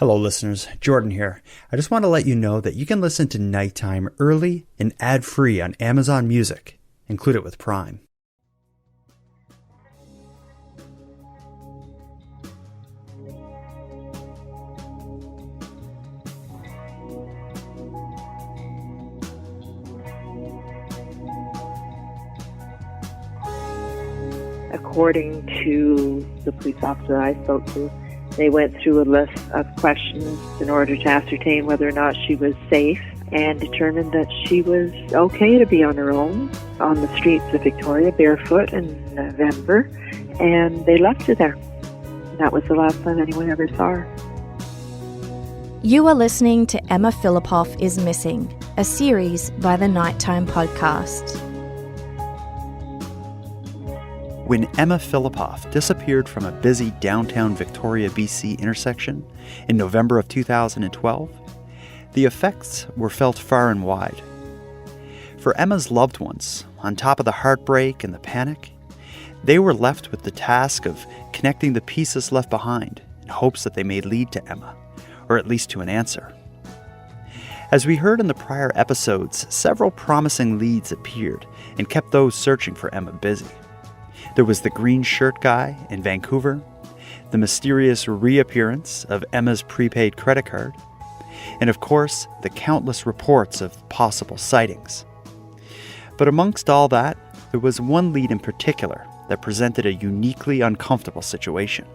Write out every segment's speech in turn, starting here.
Hello listeners, Jordan here. I just want to let you know that you can listen to Nighttime early and ad-free on Amazon Music. Include it with Prime. According to the police officer I spoke to, they went through a list of questions in order to ascertain whether or not she was safe and determined that she was okay to be on her own on the streets of Victoria barefoot in November, and they left her there. That was the last time anyone ever saw her. You are listening to Emma Fillipoff is Missing, a series by the Nighttime Podcast. When Emma Fillipoff disappeared from a busy downtown Victoria, BC intersection in November of 2012, the effects were felt far and wide. For Emma's loved ones, on top of the heartbreak and the panic, they were left with the task of connecting the pieces left behind in hopes that they may lead to Emma, or at least to an answer. As we heard in the prior episodes, several promising leads appeared and kept those searching for Emma busy. There was the green shirt guy in Vancouver, the mysterious reappearance of Emma's prepaid credit card, and of course, the countless reports of possible sightings. But amongst all that, there was one lead in particular that presented a uniquely uncomfortable situation.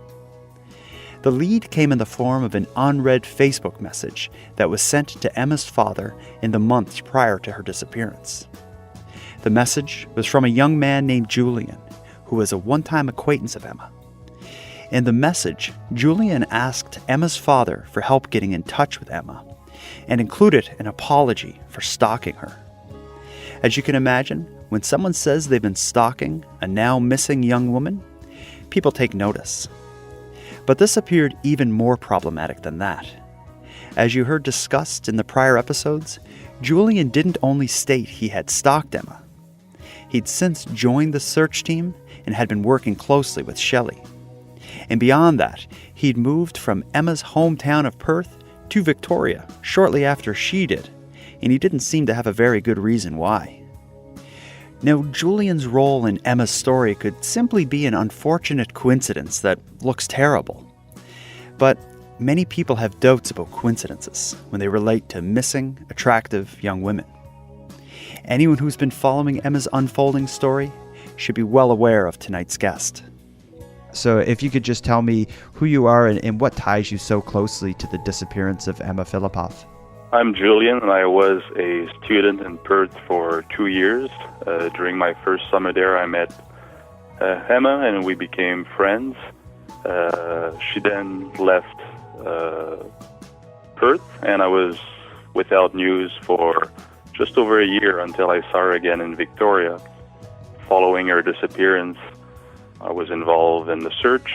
The lead came in the form of an unread Facebook message that was sent to Emma's father in the months prior to her disappearance. The message was from a young man named Julien, who was a one-time acquaintance of Emma. In the message, Julien asked Emma's father for help getting in touch with Emma, and included an apology for stalking her. As you can imagine, when someone says they've been stalking a now missing young woman, people take notice. But this appeared even more problematic than that. As you heard discussed in the prior episodes, Julien didn't only state he had stalked Emma. He'd since joined the search team and had been working closely with Shelley. And beyond that, he'd moved from Emma's hometown of Perth to Victoria shortly after she did, and he didn't seem to have a very good reason why. Now, Julien's role in Emma's story could simply be an unfortunate coincidence that looks terrible. But many people have doubts about coincidences when they relate to missing, attractive young women. Anyone who's been following Emma's unfolding story should be well aware of tonight's guest. So if you could just tell me who you are and what ties you so closely to the disappearance of Emma Fillipoff. I'm Julien, and I was a student in Perth for 2 years. During my first summer there, I met Emma, and we became friends. She then left Perth, and I was without news for just over a year until I saw her again in Victoria. Following her disappearance, I was involved in the search,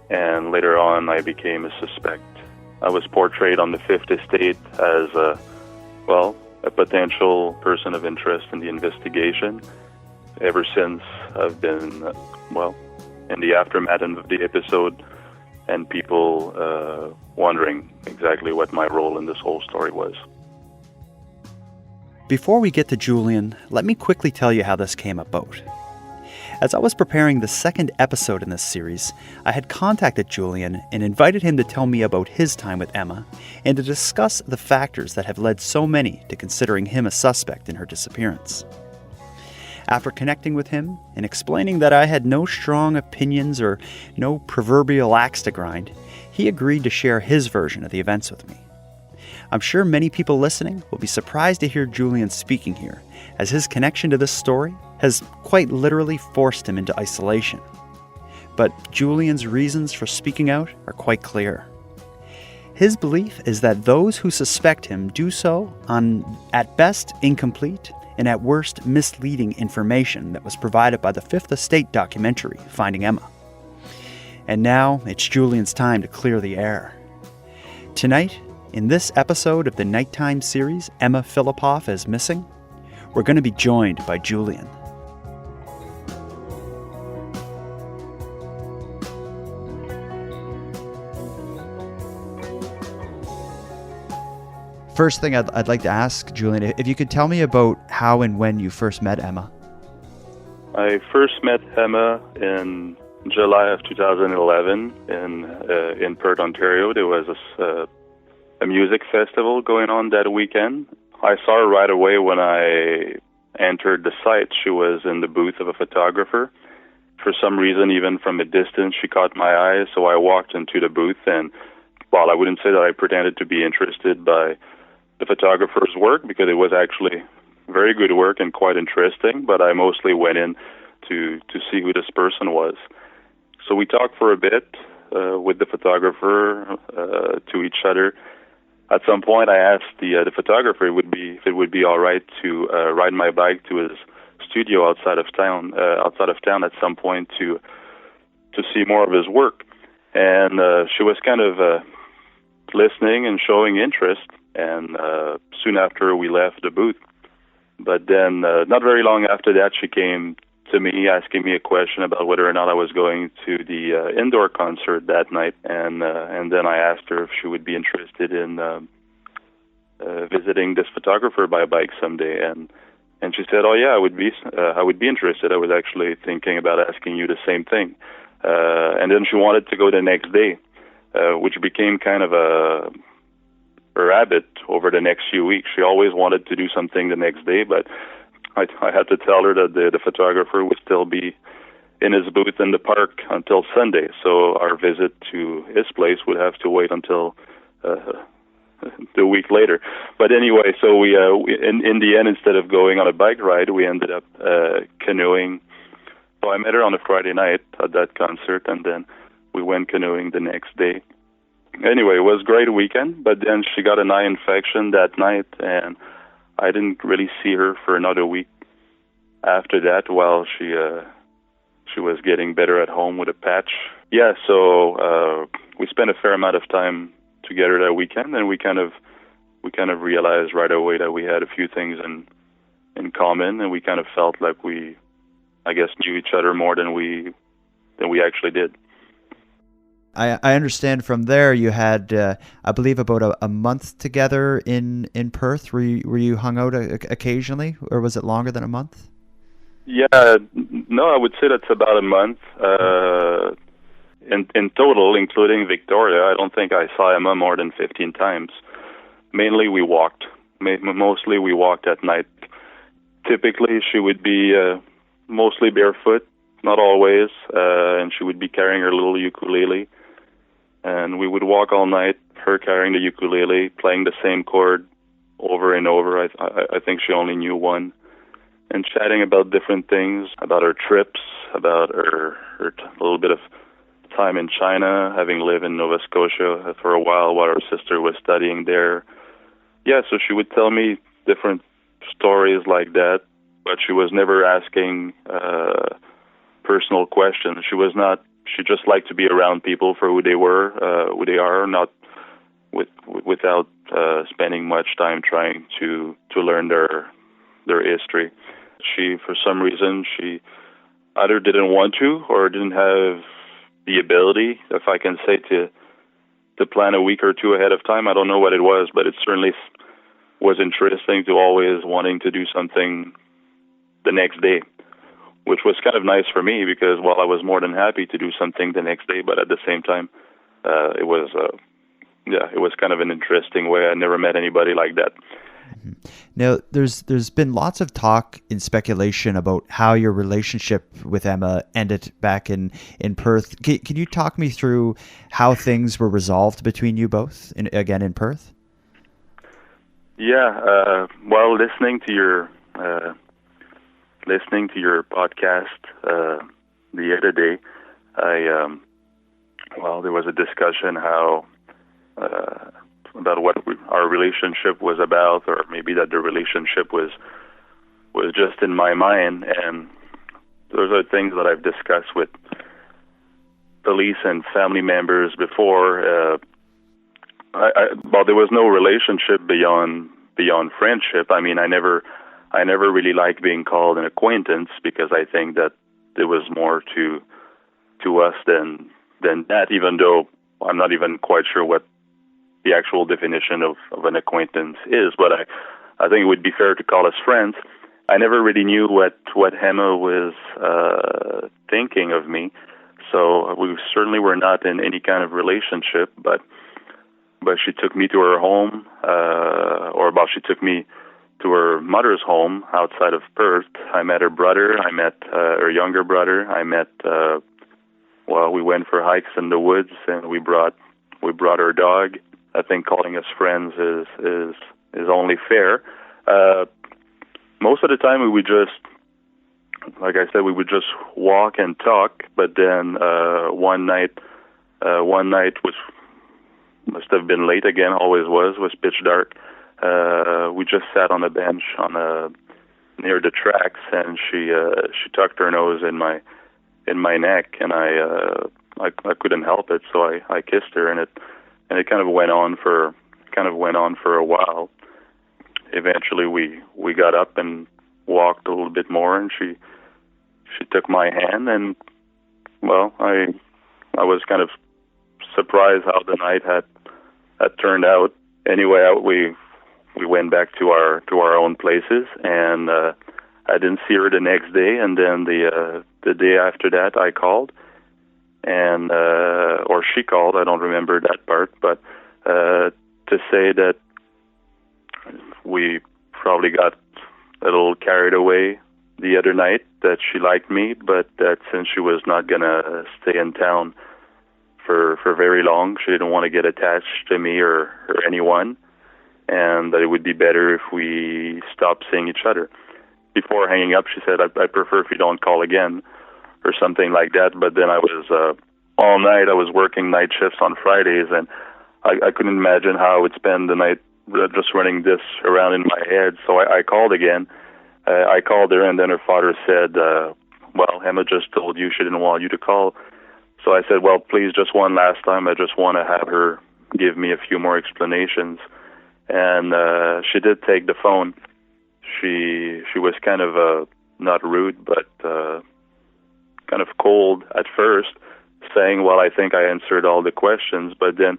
and later on I became a suspect. I was portrayed on the Fifth Estate as a potential person of interest in the investigation. Ever since, I've been, in the aftermath of the episode, and people wondering exactly what my role in this whole story was. Before we get to Julien, let me quickly tell you how this came about. As I was preparing the second episode in this series, I had contacted Julien and invited him to tell me about his time with Emma and to discuss the factors that have led so many to considering him a suspect in her disappearance. After connecting with him and explaining that I had no strong opinions or no proverbial axe to grind, he agreed to share his version of the events with me. I'm sure many people listening will be surprised to hear Julien speaking here, as his connection to this story has quite literally forced him into isolation. But Julien's reasons for speaking out are quite clear. His belief is that those who suspect him do so on, at best, incomplete and at worst, misleading information that was provided by the Fifth Estate documentary, Finding Emma. And now, it's Julien's time to clear the air. Tonight, in this episode of the Nighttime series, Emma Fillipoff is Missing, we're going to be joined by Julien. first thing I'd like to ask, Julien, if you could tell me about how and when you first met Emma. I first met Emma in July of 2011 in Perth, Ontario. There was a music festival going on that weekend. I saw her right away when I entered the site. She was in the booth of a photographer. For some reason, even from a distance, she caught my eye, so I walked into the booth, and I wouldn't say that I pretended to be interested by the photographer's work, because it was actually very good work and quite interesting, but I mostly went in to see who this person was. So we talked for a bit with the photographer to each other. At some point, I asked the photographer if it would be all right to ride my bike to his studio outside of town at some point to see more of his work. And she was kind of listening and showing interest, and soon after we left the booth. But then not very long after that, she came to me asking me a question about whether or not I was going to the indoor concert that night, and then I asked her if she would be interested in visiting this photographer by bike someday, and she said, "Oh yeah, I would be interested. I was actually thinking about asking you the same thing." And then she wanted to go the next day, which became kind of a habit over the next few weeks. She always wanted to do something the next day, but I had to tell her that the photographer would still be in his booth in the park until Sunday, so our visit to his place would have to wait until the week later. But anyway, so we in the end, instead of going on a bike ride, we ended up canoeing. So I met her on a Friday night at that concert, and then we went canoeing the next day. Anyway, it was a great weekend, but then she got an eye infection that night, and I didn't really see her for another week after that while she was getting better at home with a patch. Yeah, so we spent a fair amount of time together that weekend, and we kind of realized right away that we had a few things in common, and we kind of felt like we, I guess, knew each other more than we actually did. I understand from there you had, I believe, about a month together in Perth. Were you hung out occasionally, or was it longer than a month? Yeah, no, I would say that's about a month. In total, including Victoria, I don't think I saw Emma more than 15 times. Mainly we walked. Mostly we walked at night. Typically she would be mostly barefoot, not always, and she would be carrying her little ukulele. And we would walk all night, her carrying the ukulele, playing the same chord over and over. I think she only knew one. And chatting about different things, about her trips, about her little bit of time in China, having lived in Nova Scotia for a while her sister was studying there. Yeah, so she would tell me different stories like that, but she was never asking personal questions. She just liked to be around people for who they are, not without spending much time trying to learn their history. She, for some reason, she either didn't want to or didn't have the ability, if I can say, to plan a week or two ahead of time. I don't know what it was, but it certainly was interesting to always wanting to do something the next day, which was kind of nice for me because, I was more than happy to do something the next day, but at the same time, it was kind of an interesting way. I never met anybody like that. Now, there's been lots of talk and speculation about how your relationship with Emma ended back in Perth. Can you talk me through how things were resolved between you both, again in Perth? Yeah, listening to your podcast the other day, there was a discussion about what our relationship was about, or maybe that the relationship was just in my mind. And those are things that I've discussed with police and family members before. There was no relationship beyond friendship. I mean, I never really liked being called an acquaintance because I think that there was more to us than that, even though I'm not even quite sure what the actual definition of an acquaintance is, but I think it would be fair to call us friends. I never really knew what Emma was thinking of me, so we certainly were not in any kind of relationship, but she took me to her home, she took me to her mother's home outside of Perth. I met her brother, I met her younger brother, we went for hikes in the woods, and we brought our dog. I think calling us friends is only fair. Most of the time we would just, like I said, we would just walk and talk, but then one night must have been late again, always was pitch dark. We just sat on a bench near the tracks, and she tucked her nose in my neck, and I couldn't help it, so I kissed her, and it kind of went on for a while. Eventually we got up and walked a little bit more, and she took my hand, and I was kind of surprised how the night had turned out. Anyway, we went back to our own places, and I didn't see her the next day, and then the day after that I called, and or she called, I don't remember that part, but to say that we probably got a little carried away the other night, that she liked me, but that since she was not gonna stay in town for very long, she didn't want to get attached to me or anyone, and that it would be better if we stopped seeing each other. Before hanging up, she said, I prefer if you don't call again, or something like that. But then I was all night, I was working night shifts on Fridays, and I couldn't imagine how I would spend the night just running this around in my head. So I called again. I called her, and then her father said, Emma just told you she didn't want you to call. So I said, please, just one last time. I just want to have her give me a few more explanations. And she did take the phone. She was kind of not rude, but kind of cold at first, saying, I think I answered all the questions. But then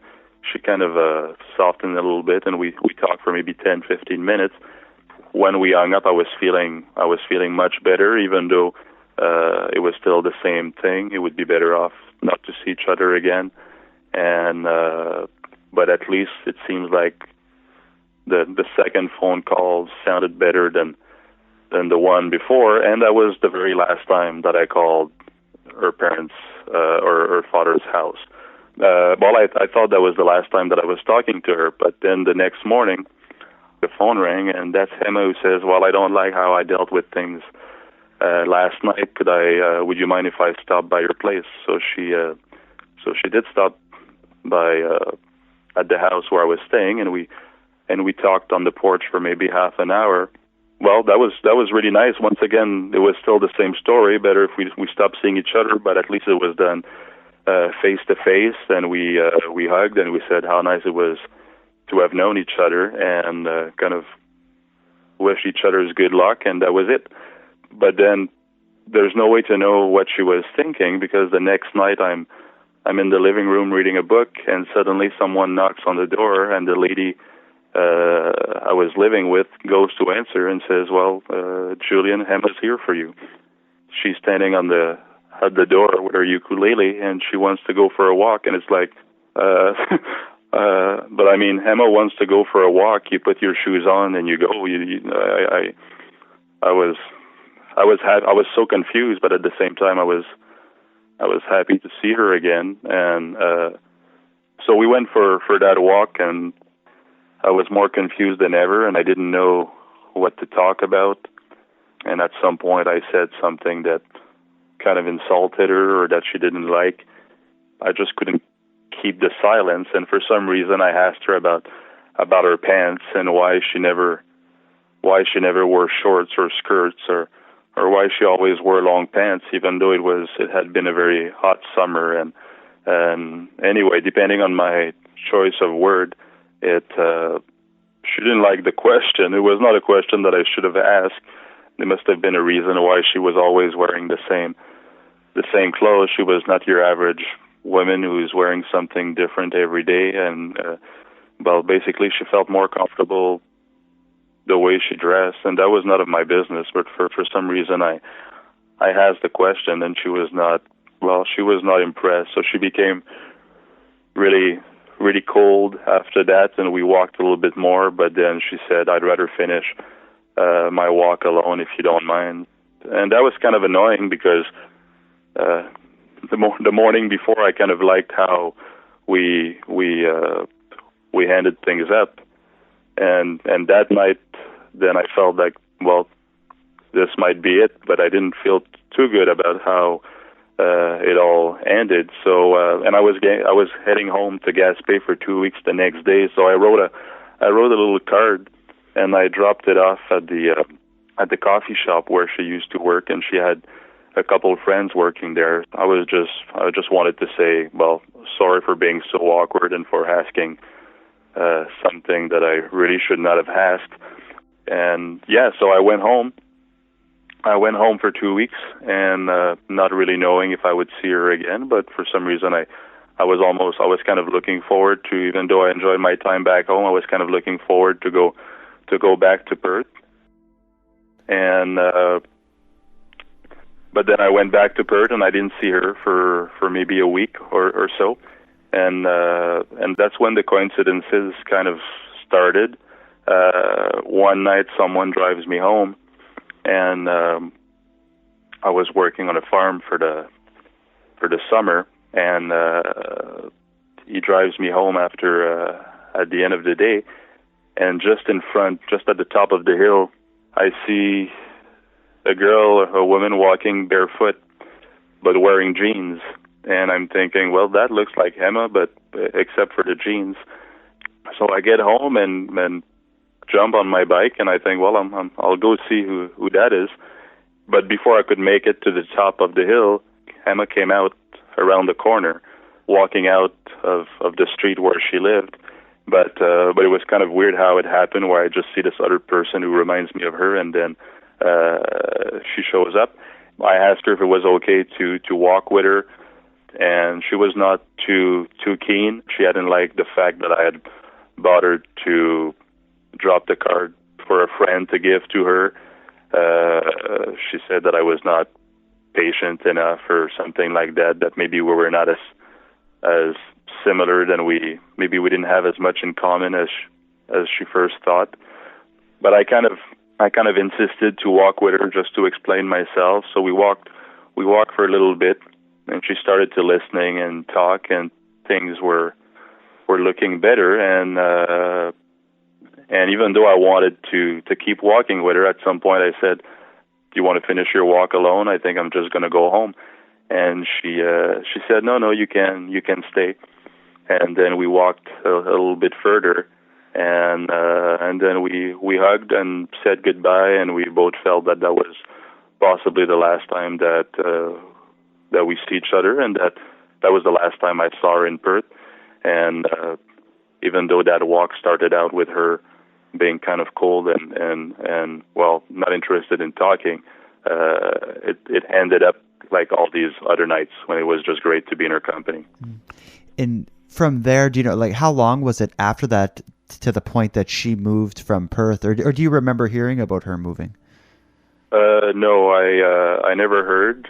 she kind of softened a little bit, and we talked for maybe 10, 15 minutes. When we hung up, I was feeling much better, even though it was still the same thing. It would be better off not to see each other again. And but at least it seems like the second phone call sounded better than the one before, and that was the very last time that I called her parents' or her father's house. I thought that was the last time that I was talking to her, but then the next morning, the phone rang, and that's Emma who says, I don't like how I dealt with things last night. Would you mind if I stopped by your place? So she did stop by at the house where I was staying, and we talked on the porch for maybe half an hour. That was really nice. Once again, it was still the same story. Better if we stopped seeing each other, but at least it was done face to face, and we hugged, and we said how nice it was to have known each other, and kind of wish each other's good luck, and that was it. But then there's no way to know what she was thinking, because the next night I'm in the living room reading a book, and suddenly someone knocks on the door, and the lady I was living with goes to answer and says, Julien, Emma's here for you. She's standing at the door with her ukulele, and she wants to go for a walk, and it's like, but I mean, Emma wants to go for a walk. You put your shoes on and you go. I was so confused, but at the same time, I was happy to see her again, and so we went for that walk, and I was more confused than ever, and I didn't know what to talk about. And at some point, I said something that kind of insulted her or that she didn't like. I just couldn't keep the silence, and for some reason, I asked her about her pants and why she never wore shorts or skirts, or why she always wore long pants, even though it had been a very hot summer. And anyway, depending on my choice of word, she didn't like the question. It was not a question that I should have asked. There must have been a reason why she was always wearing the same clothes. She was not your average woman who's wearing something different every day, and well, basically she felt more comfortable the way she dressed, and that was none of my business. But for some reason, I asked the question, and she was not impressed. So she became really, really cold after that, and we walked a little bit more. But then she said, "I'd rather finish my walk alone if you don't mind." And that was kind of annoying because the morning before, I kind of liked how we handed things up, and that night, then I felt like, well, this might be it, but I didn't feel too good about how it all ended. So, and I was heading home to Gaspé for 2 weeks the next day. So I wrote a little card, and I dropped it off at the coffee shop where she used to work, and she had a couple of friends working there. I just wanted to say, well, sorry for being so awkward and for asking something that I really should not have asked. And yeah, so I went home. I went home for 2 weeks, and not really knowing if I would see her again. But for some reason, I was kind of looking forward to, even though I enjoyed my time back home, I was kind of looking forward to go back to Perth. And but then I went back to Perth, and I didn't see her for maybe a week or so. And that's when the coincidences kind of started. One night, someone drives me home, and I was working on a farm for the summer, and he drives me home after at the end of the day, and just in front, just at the top of the hill, I see a woman walking barefoot, but wearing jeans. And I'm thinking, well, that looks like Emma, but except for the jeans. So I get home and jump on my bike, and I think, well, I'll go see who that is. But before I could make it to the top of the hill, Emma came out around the corner, walking out of the street where she lived. But it was kind of weird how it happened, where I just see this other person who reminds me of her, and then she shows up. I asked her if it was okay to walk with her, and she was not too keen. She hadn't liked the fact that I had bothered to drop the card for a friend to give to her. She said that I was not patient enough or something like that, that maybe we were not as similar, than we didn't have as much in common as she first thought. But I kind of insisted to walk with her just to explain myself. So we walked for a little bit, and she started to listening and talk, and things were looking better. And even though I wanted to keep walking with her, at some point I said, "Do you want to finish your walk alone? I think I'm just going to go home." And she said, "No, you can stay." And then we walked a little bit further, and then we hugged and said goodbye, and we both felt that was possibly the last time that we see each other, and that was the last time I saw her in Perth. And even though that walk started out with her being kind of cold and well, not interested in talking, it ended up like all these other nights when it was just great to be in her company. And from there, do you know, like, how long was it after that to the point that she moved from Perth, or do you remember hearing about her moving? No, I never heard.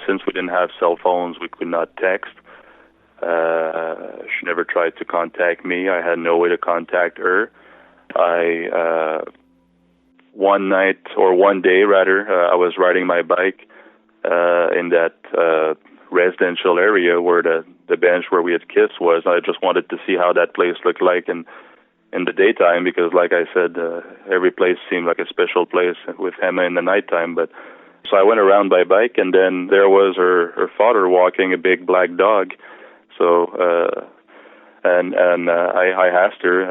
Since we didn't have cell phones, we could not text. She never tried to contact me. I had no way to contact her. One day, I was riding my bike in that residential area where the bench where we had kissed was. I just wanted to see how that place looked like in the daytime, because, like I said, every place seemed like a special place with Emma in the nighttime. But so I went around by bike, and then there was her father walking a big black dog. So I asked her,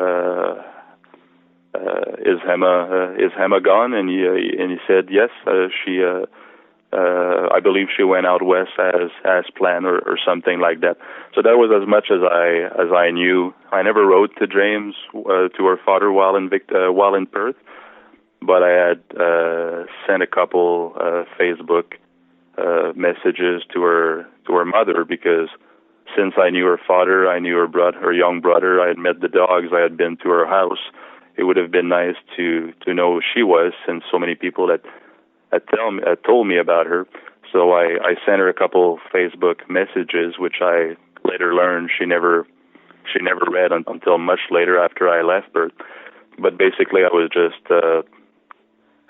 "Is Emma gone?" And he said yes. I believe she went out west as planned, or something like that. So that was as much as I knew. I never wrote to James, to her father while in Perth, but I had sent a couple Facebook messages to her mother, because since I knew her father, I knew her young brother, I had met the dogs, I had been to her house. It would have been nice to know who she was, since so many people had told me about her. So I sent her a couple Facebook messages, which I later learned she never read until much later after I left her. But basically, I was just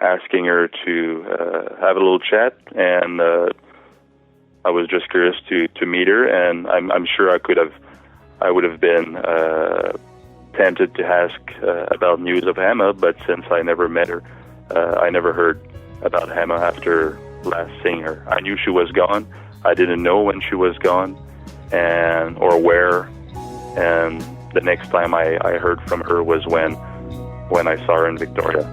asking her to have a little chat, and I was just curious to meet her, and I'm sure I would have been tempted to ask about news of Emma, but since I never met her, I never heard about Emma after last seeing her. I knew she was gone. I didn't know when she was gone, or where. And the next time I heard from her was when I saw her in Victoria.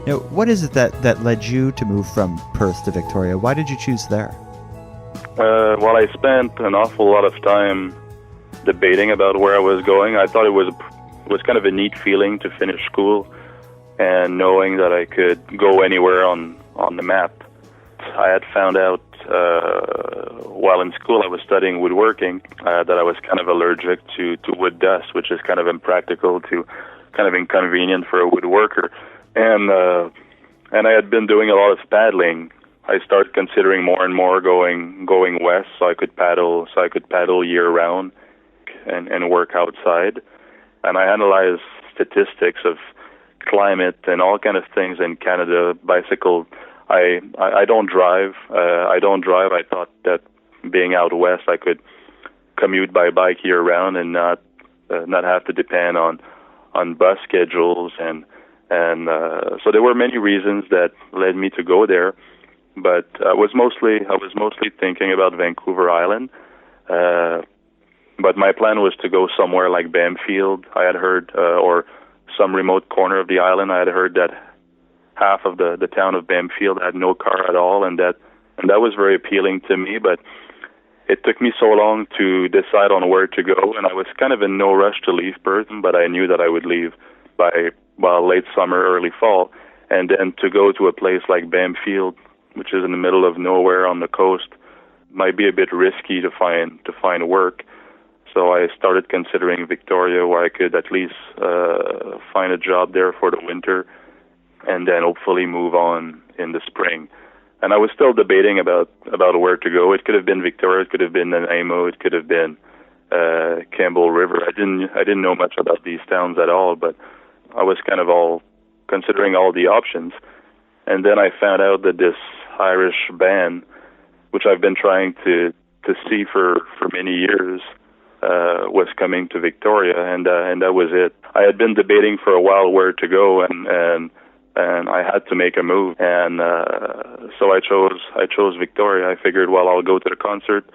Now, what is it that led you to move from Perth to Victoria? Why did you choose there? Well, I spent an awful lot of time debating about where I was going. I thought it was kind of a neat feeling to finish school and knowing that I could go anywhere on the map. I had found out while in school I was studying woodworking that I was kind of allergic to wood dust, which is kind of impractical to kind of inconvenient for a woodworker. And I had been doing a lot of paddling. I started considering more and more going west so I could paddle year round and work outside. And I analyzed statistics of climate and all kind of things in Canada. Bicycle, I don't drive. I thought that being out west, I could commute by bike year round and not have to depend on bus schedules and so there were many reasons that led me to go there. But I was mostly thinking about Vancouver Island. But my plan was to go somewhere like Bamfield. I had heard, or some remote corner of the island. I had heard that half of the town of Bamfield had no car at all, and that was very appealing to me. But it took me so long to decide on where to go, and I was kind of in no rush to leave Perth, but I knew that I would leave by late summer, early fall, and then to go to a place like Bamfield, which is in the middle of nowhere on the coast, might be a bit risky to find work. So I started considering Victoria, where I could at least find a job there for the winter, and then hopefully move on in the spring. And I was still debating about where to go. It could have been Victoria, it could have been Nanaimo, it could have been Campbell River. I didn't know much about these towns at all, but I was kind of all considering all the options. And then I found out that this Irish band, which I've been trying to see for many years, was coming to Victoria, and that was it. I had been debating for a while where to go, and I had to make a move, and so I chose Victoria. I figured, well, I'll go to the concert,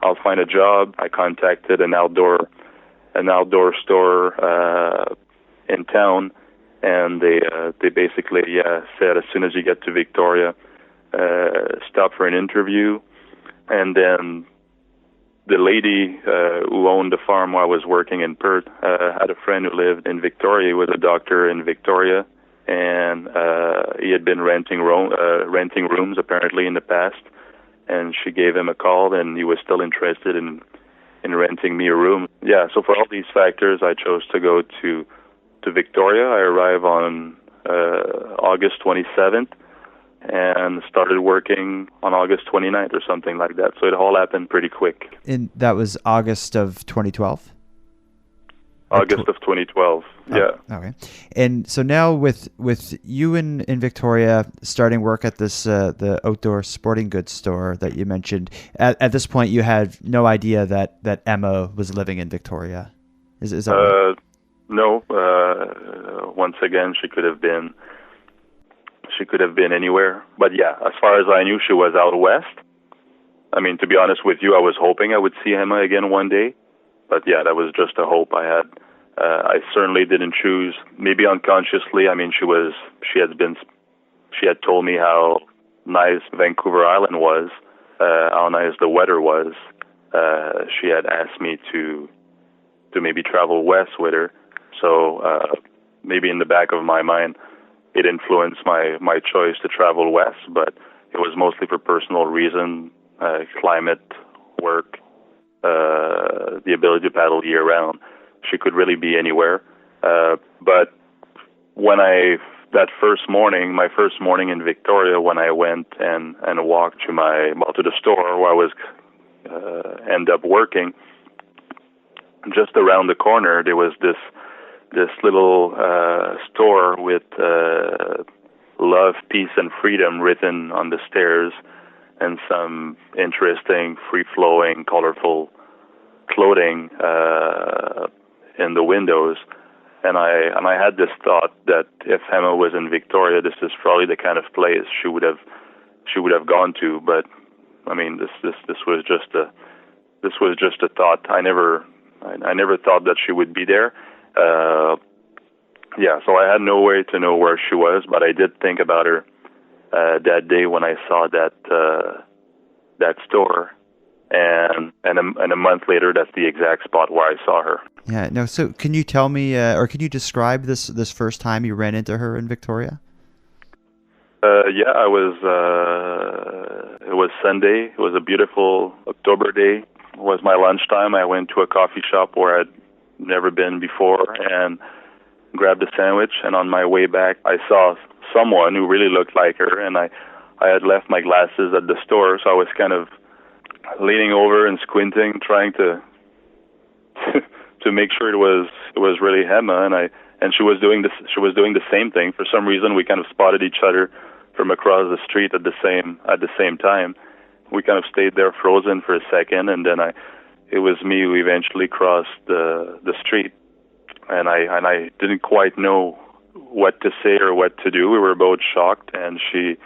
I'll find a job. I contacted an outdoor store in town, and they basically said as soon as you get to Victoria, stop for an interview. And then the lady who owned the farm where I was working in Perth had a friend who lived in Victoria. He was a doctor in Victoria, and he had been renting rooms apparently in the past. And she gave him a call, and he was still interested in renting me a room. Yeah, so for all these factors, I chose to go to Victoria. I arrived on August 27th and started working on August 29th or something like that. So it all happened pretty quick. And that was August of 2012? August of 2012, yeah. Okay. And so now with you in Victoria starting work at this the outdoor sporting goods store that you mentioned, at this point you had no idea that Emma was living in Victoria. Is that right? No. Once again, she could have been anywhere. But yeah, as far as I knew, she was out west. I mean, to be honest with you, I was hoping I would see Emma again one day. But yeah, that was just a hope I had. I certainly didn't choose, maybe unconsciously. I mean, she had told me how nice Vancouver Island was, how nice the weather was. She had asked me to maybe travel west with her. So maybe in the back of my mind, it influenced my choice to travel west, but it was mostly for personal reason, climate, work, the ability to paddle year-round. She could really be anywhere. But when that my first morning in Victoria, when I went and walked to the store where I was end up working, just around the corner there was this little store with love, peace, and freedom written on the stairs, and some interesting, free-flowing, colorful clothing in the windows. And I had this thought that if Emma was in Victoria, this is probably the kind of place she would have gone to. But I mean, this was just a thought. I never thought that she would be there. So I had no way to know where she was, but I did think about her that day when I saw that store, and a month later, that's the exact spot where I saw her. Yeah. No. So, can you tell me, or can you describe this first time you ran into her in Victoria? I was. It was Sunday. It was a beautiful October day. It was my lunchtime. I went to a coffee shop where I'd never been before and grabbed a sandwich. And on my way back, I saw someone who really looked like her. And I had left my glasses at the store, so I was kind of leaning over and squinting, trying to to make sure it was really Emma. And she was doing this. She was doing the same thing. For some reason, we kind of spotted each other from across the street at the same time. We kind of stayed there frozen for a second, and then it was me who eventually crossed the street, and I didn't quite know what to say or what to do. We were both shocked, and she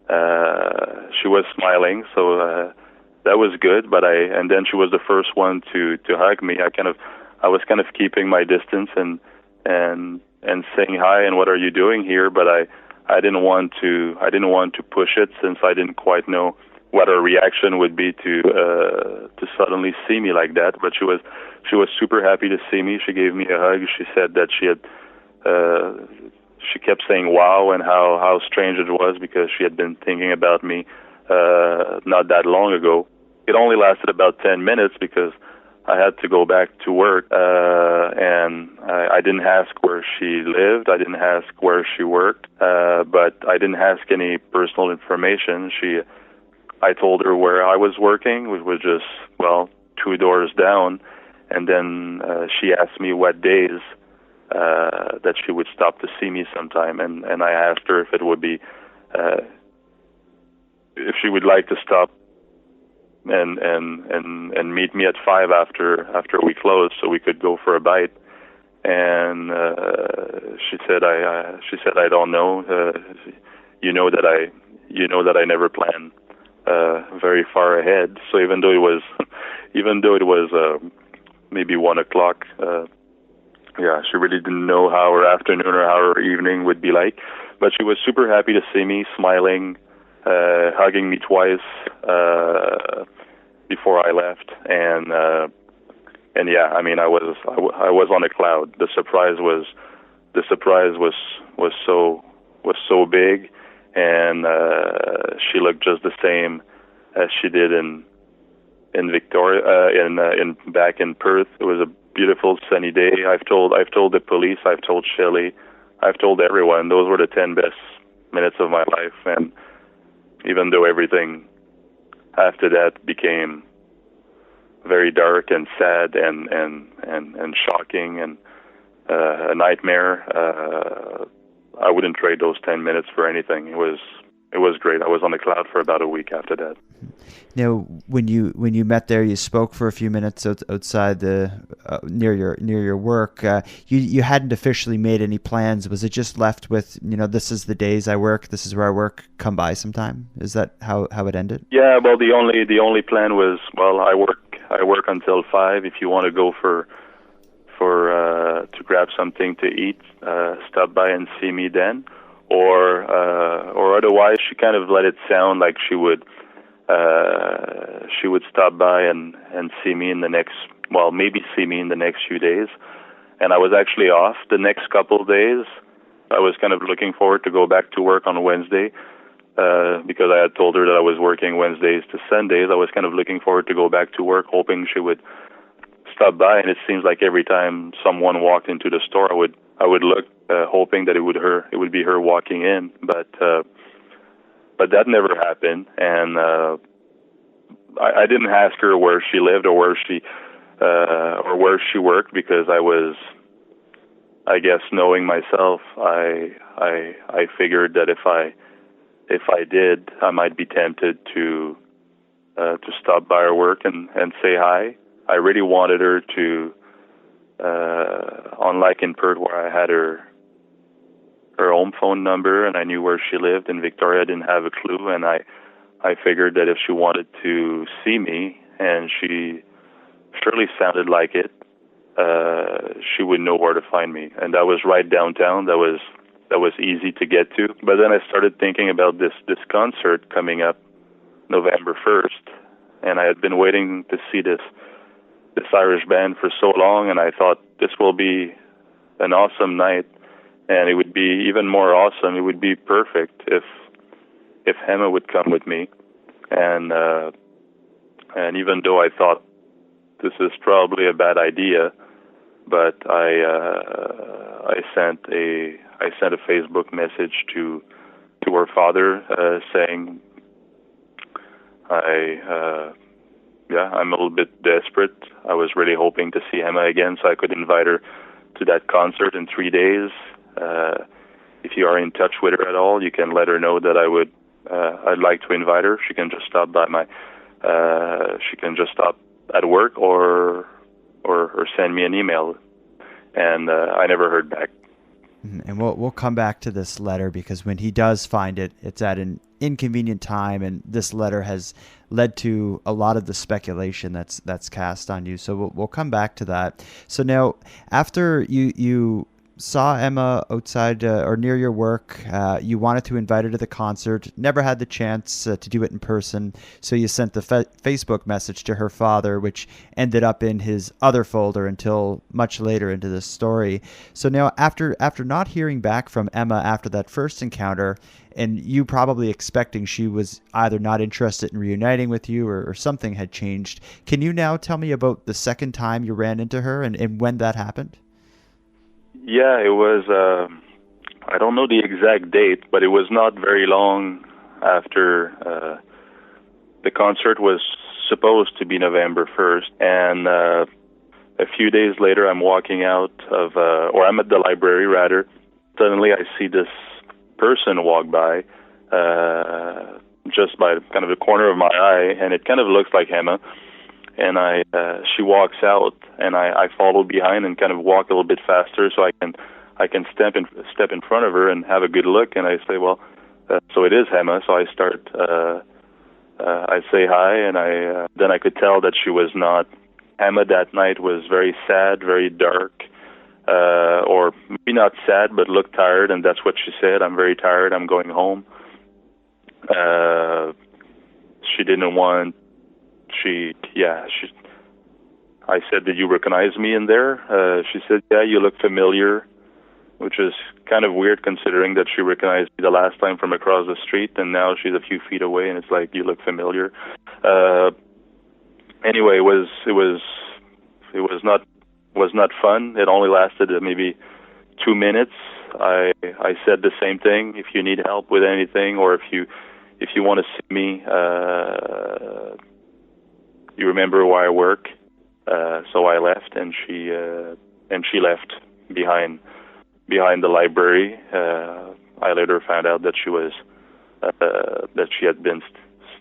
was smiling, so that was good. And then she was the first one to hug me. I was kind of keeping my distance and saying hi and what are you doing here, but I didn't want to push it, since I didn't quite know what her reaction would be to suddenly see me like that. But she was super happy to see me. She gave me a hug. She said that she kept saying wow and how strange it was, because she had been thinking about me not that long ago. It only lasted about 10 minutes because I had to go back to work, and I didn't ask where she lived. I didn't ask where she worked, but I didn't ask any personal information. I told her where I was working, which was just, 2 doors down, and then she asked me what days that she would stop to see me sometime, and I asked her if it would be, if she would like to stop and meet me at 5 after we closed, so we could go for a bite. And she said I don't know. You know that I never plan very far ahead. So even though it was maybe 1 o'clock, she really didn't know how her afternoon or how her evening would be like. But she was super happy to see me, smiling, hugging me twice before I left, and I mean, I was on a cloud. The surprise was so big, and she looked just the same as she did in Victoria, back in Perth. It was a beautiful sunny day. I've told the police, I've told Shelley, I've told everyone, those were the 10 best minutes of my life. And even though everything after that became very dark and sad and shocking and a nightmare, I wouldn't trade those 10 minutes for anything. It was great. I was on the cloud for about a week after that. Now, when you met there, you spoke for a few minutes outside near your work. You hadn't officially made any plans. Was it just left with, this is the days I work, this is where I work, come by sometime? Is that how it ended? Yeah. Well, the only plan was, I work until 5. If you want to go to grab something to eat, stop by and see me then, or otherwise she kind of let it sound like she would stop by and see me maybe see me in the next few days. And I was actually off the next couple of days. I was kind of looking forward to go back to work on Wednesday because I had told her that I was working Wednesdays to Sundays. I was kind of looking forward to go back to work, hoping she would stop by. And it seems like every time someone walked into the store, I would look, hoping that it would be her walking in. But that never happened. And I didn't ask her where she lived or where she worked, because I guess knowing myself, I figured that if I did, I might be tempted to stop by her work and say hi. I really wanted her to, unlike in Perth where I had her home phone number and I knew where she lived, in Victoria I didn't have a clue, and I figured that if she wanted to see me, and she surely sounded like it, she would know where to find me. And that was right downtown. That was easy to get to. But then I started thinking about this concert coming up November 1st, and I had been waiting to see this Irish band for so long, and I thought this will be an awesome night, and it would be even more awesome. It would be perfect if Emma would come with me. And even though I thought this is probably a bad idea, but I sent a Facebook message to her father saying I'm a little bit desperate. I was really hoping to see Emma again so I could invite her to that concert in 3 days. If you are in touch with her at all, you can let her know that I'd like to invite her. She can just stop at work or send me an email. And I never heard back. And we'll come back to this letter, because when he does find it, it's at an inconvenient time, and this letter has led to a lot of the speculation that's cast on you. So we'll come back to that. So now, after you saw Emma outside or near your work, you wanted to invite her to the concert, never had the chance to do it in person, so you sent the Facebook message to her father, which ended up in his other folder until much later into this story. So now, after not hearing back from Emma after that first encounter, and you probably expecting she was either not interested in reuniting with you or something had changed, can you now tell me about the second time you ran into her and when that happened? Yeah, it was, I don't know the exact date, but it was not very long after the concert was supposed to be November 1st. And a few days later, I'm walking out or I'm at the library, rather. Suddenly, I see this person walk by, just by kind of the corner of my eye, and it kind of looks like Emma. And she walks out, and I follow behind and kind of walk a little bit faster so I can step in front of her and have a good look. And I say, well, so it is Emma. So I start, I say hi, and then I could tell that she was not. Emma that night was very sad, very dark, or maybe not sad, but looked tired, and that's what she said. I'm very tired. I'm going home. She didn't want. I said, did you recognize me in there? She said, yeah, you look familiar, which is kind of weird considering that she recognized me the last time from across the street, and now she's a few feet away, and it's like, you look familiar. Anyway, it was not fun. It only lasted maybe 2 minutes. I said the same thing. If you need help with anything, or if you want to see me, you remember where I work. So I left, and she left behind the library. I later found out that she had been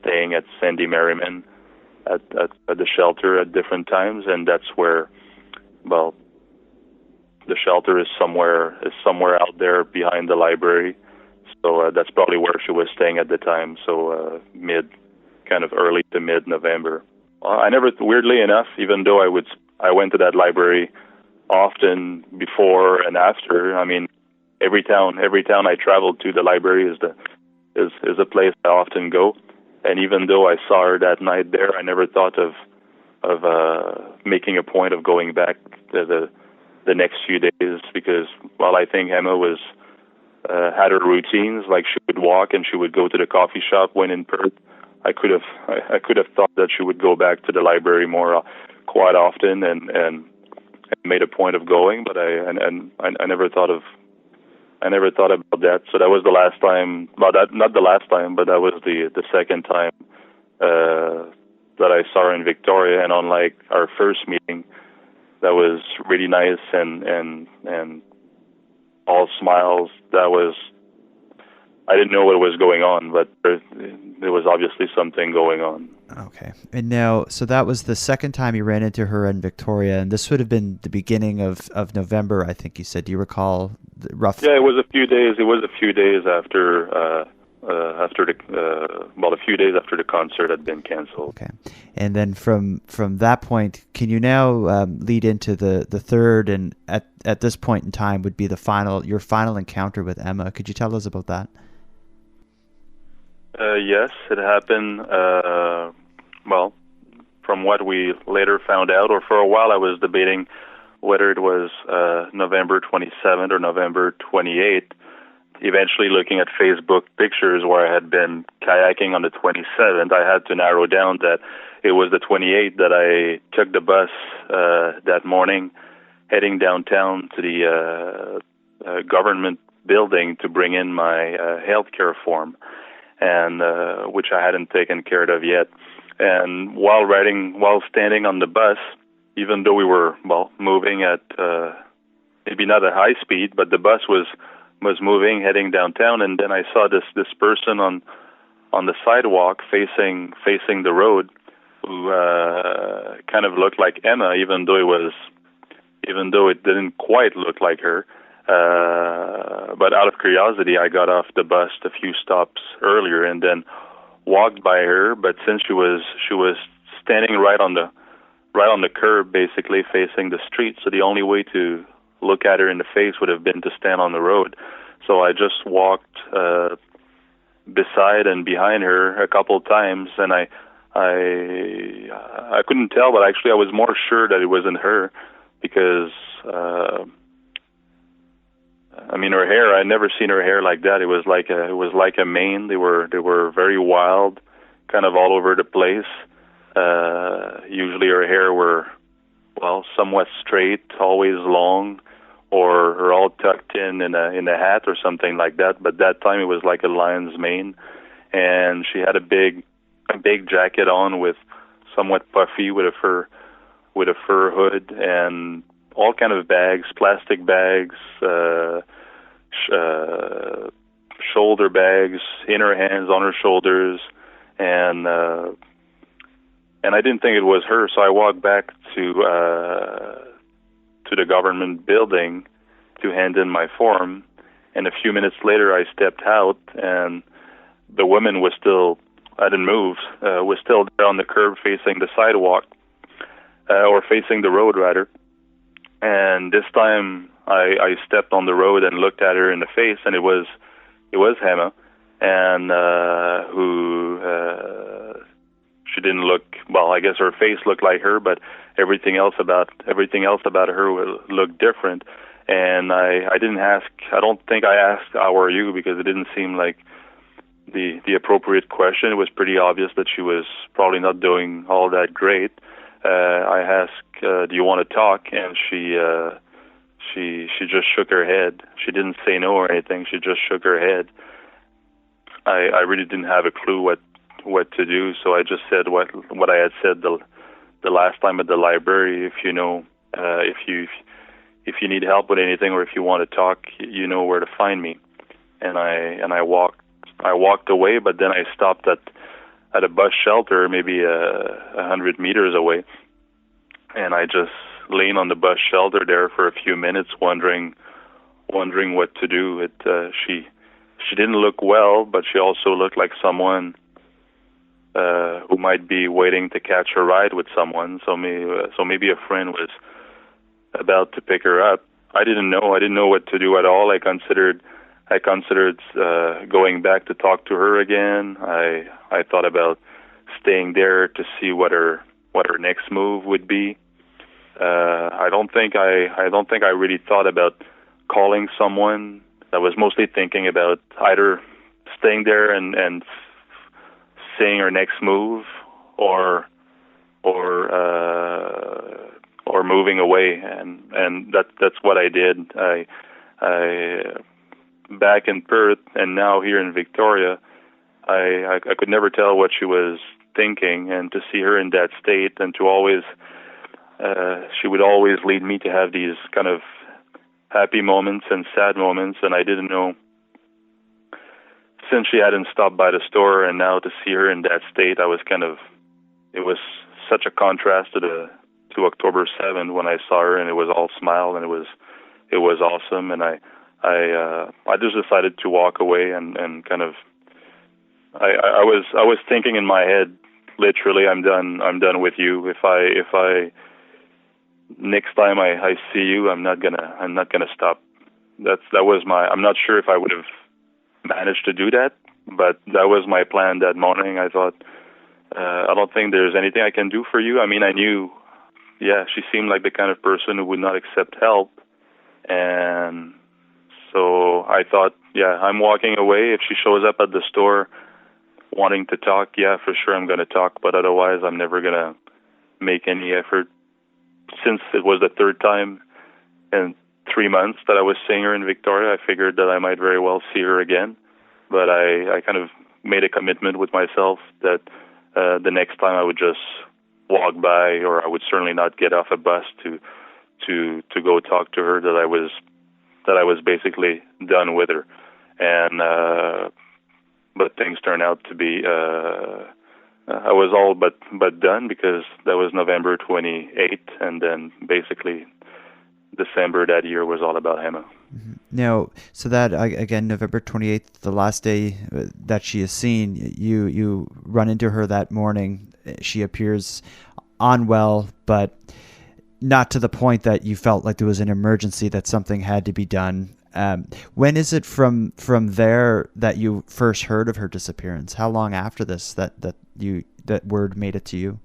staying at Sandy Merriman at the shelter at different times, and that's where, well, the shelter is somewhere out there behind the library. So that's probably where she was staying at the time. So kind of early to mid-November. I never, weirdly enough, even though I went to that library often before and after. I mean, every town I traveled to, the library is a place I often go. And even though I saw her that night there, I never thought of making a point of going back to the next few days because, well, I think Emma was had her routines. Like she would walk and she would go to the coffee shop when in Perth. I could have thought that she would go back to the library more quite often and made a point of going, but I never thought about that. So that was the last time. Well, not the last time, but that was the second time that I saw her in Victoria. And unlike our first meeting, that was really nice and all smiles. I didn't know what was going on, but there was obviously something going on. Okay. And now, so that was the second time you ran into her in Victoria, and this would have been the beginning of November, I think you said. Do you recall the rough? Yeah, it was a few days. It was a few days after a few days after the concert had been canceled. Okay. And then from that point, can you now lead into the third, and at this point in time would be your final encounter with Emma? Could you tell us about that? Yes, it happened. Well, from what we later found out, or for a while I was debating whether it was November 27th or November 28th. Eventually, looking at Facebook pictures where I had been kayaking on the 27th, I had to narrow down that it was the 28th that I took the bus that morning, heading downtown to the government building to bring in my healthcare form, and which I hadn't taken care of yet. And while standing on the bus, even though we were moving at maybe not at high speed, but the bus was moving, heading downtown, and then I saw this person on the sidewalk facing the road, who kind of looked like Emma, even though it didn't quite look like her. But out of curiosity, I got off the bus a few stops earlier and then walked by her. But since she was standing right on the curb, basically facing the street, so the only way to look at her in the face would have been to stand on the road. So I just walked beside and behind her a couple of times, and I couldn't tell, but actually I was more sure that it wasn't her because her hair, I'd never seen her hair like that. It was like a mane. They were very wild, kind of all over the place. Usually her hair were somewhat straight, always long, or all tucked in a hat or something like that. But that time it was like a lion's mane, and she had a big jacket on with somewhat puffy with a fur hood and all kind of bags, plastic bags, shoulder bags in her hands, on her shoulders, and I didn't think it was her, so I walked back to the government building to hand in my form, and a few minutes later I stepped out, and the woman was still, hadn't moved, was still there on the curb facing the sidewalk, or facing the road rather. And this time I stepped on the road and looked at her in the face, and it was Emma, and she didn't look, I guess her face looked like her, but everything else about her looked different. And I don't think I asked, "How are you?" because it didn't seem like the appropriate question. It was pretty obvious that she was probably not doing all that great. I asked, "Do you want to talk?" And she just shook her head. She didn't say no or anything. She just shook her head. I really didn't have a clue what to do, so I just said what I had said the last time at the library. If you need help with anything, or if you want to talk, you know where to find me. And I walked away, but then I stopped at a bus shelter, maybe 100 meters away, and I just leaned on the bus shelter there for a few minutes, wondering what to do. She didn't look well, but she also looked like someone who might be waiting to catch a ride with someone. So maybe a friend was about to pick her up. I didn't know what to do at all. I considered going back to talk to her again. I thought about staying there to see what her next move would be. I don't think I really thought about calling someone. I was mostly thinking about either staying there and seeing her next move, or moving away, and that's what I did. I back in Perth and now here in Victoria, I could never tell what she was thinking, and to see her in that state, and to always she would always lead me to have these kind of happy moments and sad moments, and I didn't know, since she hadn't stopped by the store, and now to see her in that state, it was such a contrast to October 7th when I saw her and it was all smile and it was awesome, and I just decided to walk away and kind of I was thinking in my head, literally, I'm done with you. If I next time I see you, I'm not gonna stop. That was I'm not sure if I would have managed to do that, but that was my plan that morning. I thought, I don't think there's anything I can do for you. I mean, I knew, she seemed like the kind of person who would not accept help, and so I thought, I'm walking away. If she shows up at the store wanting to talk, for sure I'm going to talk, but otherwise I'm never going to make any effort. Since it was the third time in 3 months that I was seeing her in Victoria, I figured that I might very well see her again, but I kind of made a commitment with myself that the next time I would just walk by, or I would certainly not get off a bus to go talk to her, that I was basically done with her. And but things turned out to be I was all but done, because that was November 28th, and then basically December that year was all about Emma. Mm-hmm. Now, so that, again, November 28th, the last day that she is seen, you run into her that morning. She appears unwell, but not to the point that you felt like there was an emergency, that something had to be done. When is it from there that you first heard of her disappearance? How long after this that word made it to you?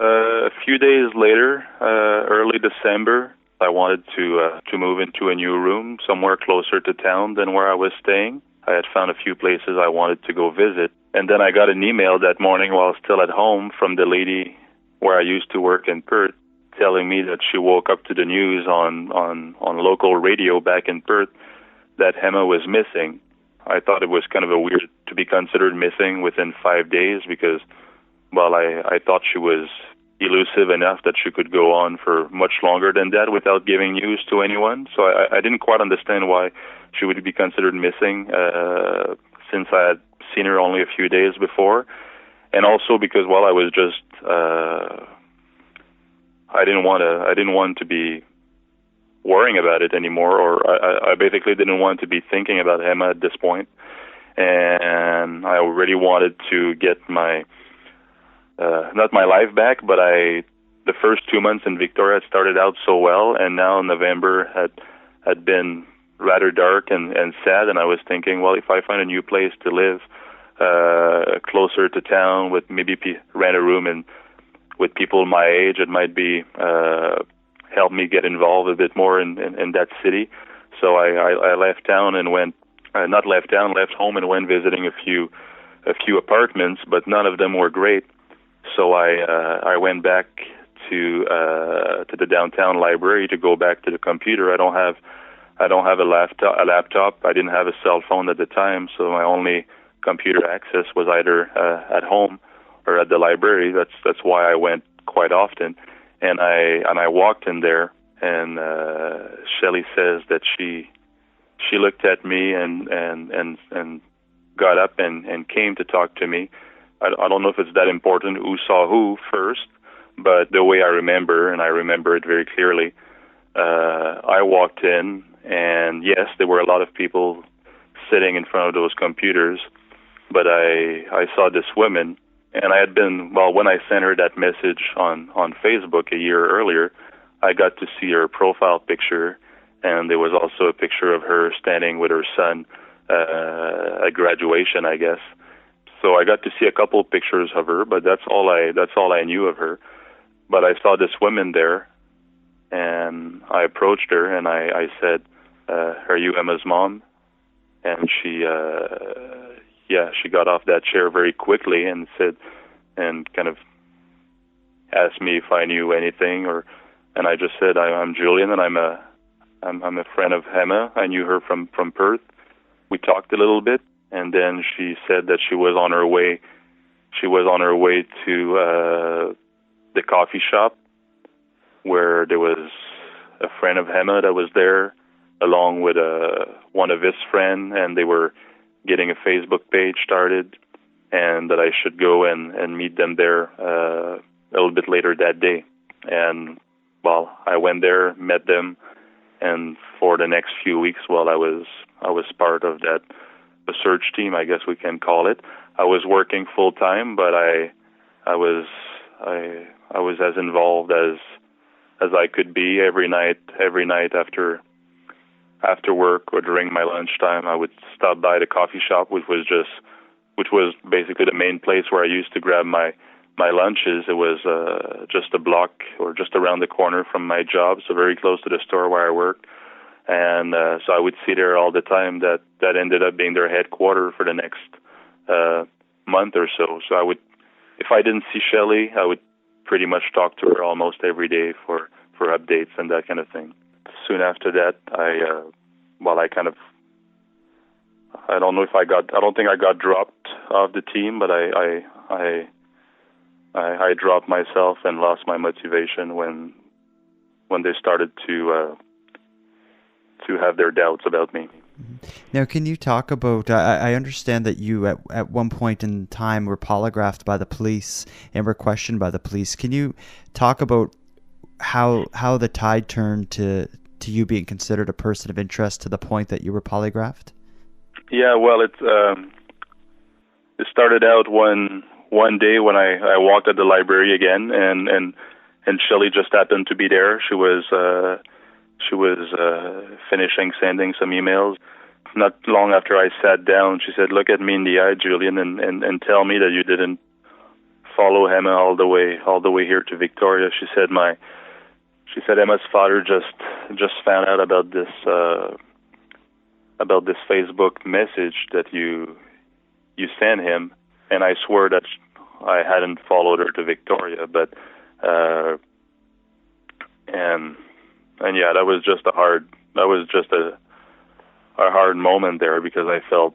A few days later, early December, I wanted to move into a new room somewhere closer to town than where I was staying. I had found a few places I wanted to go visit, and then I got an email that morning while still at home from the lady where I used to work in Perth, telling me that she woke up to the news on local radio back in Perth that Emma was missing. I thought it was kind of a weird to be considered missing within 5 days, because, well, I thought she was elusive enough that she could go on for much longer than that without giving news to anyone. So I didn't quite understand why she would be considered missing, since I had seen her only a few days before, and also because, well, I was just I didn't want to be worrying about it anymore, or I basically didn't want to be thinking about Emma at this point, and I already wanted to get my not my life back, but the first 2 months in Victoria had started out so well, and now November had been rather dark and sad, and I was thinking, well, if I find a new place to live closer to town, with maybe rent a room and with people my age, it might be help me get involved a bit more in that city. So I left town and went, left home and went visiting a few apartments, but none of them were great. So I went back to the downtown library to go back to the computer. I don't have a laptop. I didn't have a cell phone at the time, so my only computer access was either at home or at the library. That's why I went quite often. And I walked in there, and Shelley says that she looked at me and got up and came to talk to me. I don't know if it's that important who saw who first, but the way I remember, and I remember it very clearly, I walked in, and yes, there were a lot of people sitting in front of those computers, but I saw this woman, and I had been, well, when I sent her that message on Facebook a year earlier, I got to see her profile picture, and there was also a picture of her standing with her son at graduation, I guess. So I got to see a couple pictures of her, but that's all I knew of her. But I saw this woman there, and I approached her and I said, "Are you Emma's mom?" And she got off that chair very quickly and said, and kind of asked me if I knew anything, and I just said, I'm Julien, and I'm a friend of Emma. I knew her from Perth. We talked a little bit, and then she said that she was on her way. She was on her way to the coffee shop where there was a friend of Emma that was there, along with one of his friends, and they were getting a Facebook page started, and that I should go and meet them there a little bit later that day. And well, I went there, met them, and for the next few weeks, while I was part of the search team, I guess we can call it. I was working full time, but I was as involved as I could be every night after work or during my lunchtime. I would stop by the coffee shop, which was basically the main place where I used to grab my lunches. It was just a block or just around the corner from my job, so very close to the store where I worked. And so I would see there all the time. That ended up being their headquarters for the next month or so. So I would, if I didn't see Shelley, I would pretty much talk to her almost every day for updates and that kind of thing. Soon after that, I don't think I got dropped off the team, but I dropped myself and lost my motivation when they started to have their doubts about me. Now, can you talk about, I understand that you at one point in time were polygraphed by the police and were questioned by the police. Can you talk about how the tide turned to you being considered a person of interest to the point that you were polygraphed? Yeah, well, it started out one day when I walked at the library again, and Shelley just happened to be there. She was finishing sending some emails. Not long after I sat down, she said, "Look at me in the eye, Julien, and tell me that you didn't follow Emma all the way here to Victoria." She said Emma's father just found out about this Facebook message that you sent him, and I swear that I hadn't followed her to Victoria, but and yeah, that was just a hard moment there, because I felt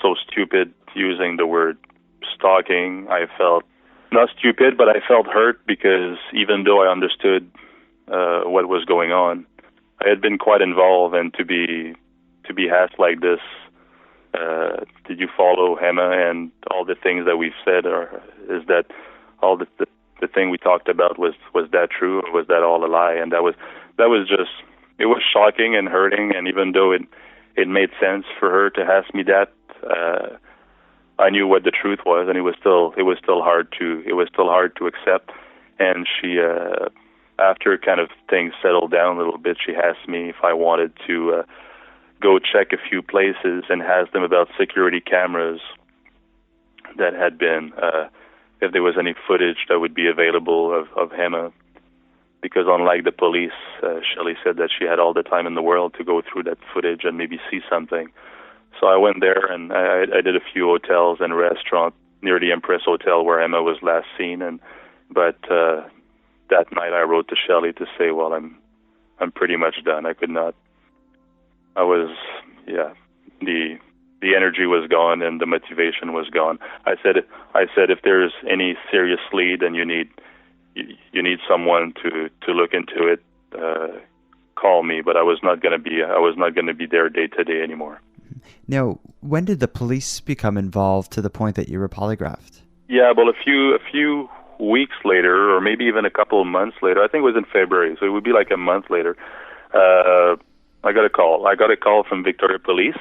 so stupid using the word stalking. I felt not stupid, but I felt hurt, because even though I understood what was going on, I had been quite involved, and to be asked like this, did you follow Emma, and all the things that we've said, or is that all the thing we talked about, was that true, or was that all a lie? And that was just, it was shocking and hurting. And even though it made sense for her to ask me that, I knew what the truth was, and it was still hard to accept. And she, after kind of things settled down a little bit, she asked me if I wanted to go check a few places and ask them about security cameras that had been, if there was any footage that would be available of Emma. Because unlike the police, Shelley said that she had all the time in the world to go through that footage and maybe see something. So I went there, and I did a few hotels and restaurants near the Empress Hotel where Emma was last seen. But that night I wrote to Shelley to say, well, I'm pretty much done. I could not. I was, the energy was gone and the motivation was gone. I said if there's any serious lead and you need someone to look into it, call me. But I was not going to be there day to day anymore. Now, when did the police become involved to the point that you were polygraphed? Yeah, well, a few weeks later, or maybe even a couple of months later. I think it was in February, so it would be like a month later. I got a call. I got a call from Victoria Police,